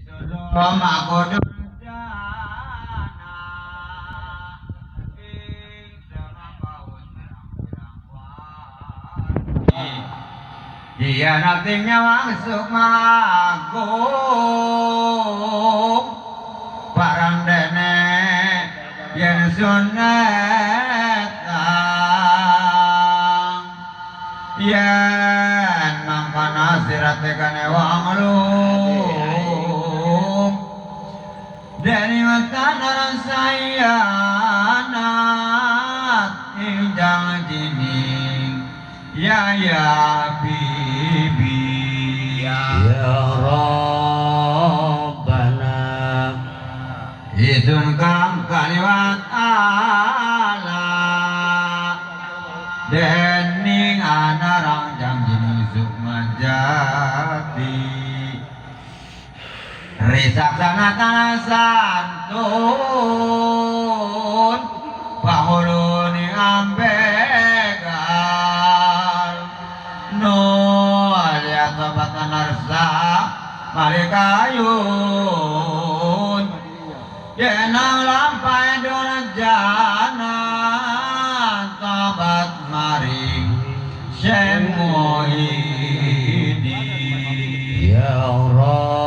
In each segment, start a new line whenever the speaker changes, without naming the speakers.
Aku durjana dia nantinya masuk magung barang dene yang sunetang yen mangkana sirate kane wong lung dari matanar sayanat injang jining ya bibi
ya Rabbana
idun kang kaliwat ala dening anarang jang jining sukmajati risak sangat santun panguluni ambegal no lihat batan arsa malikayun yenang lampai durjana tabat maring semuhidi
ya Rabbana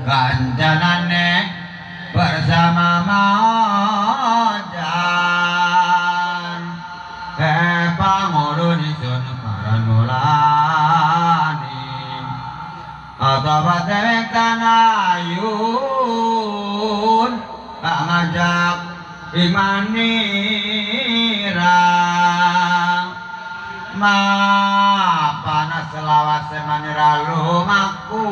kancanane bersama majan pangulun isun paranulani atau batewek tanayun ngajak imanirang panas selawas semanira lumaku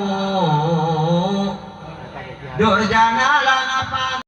durjana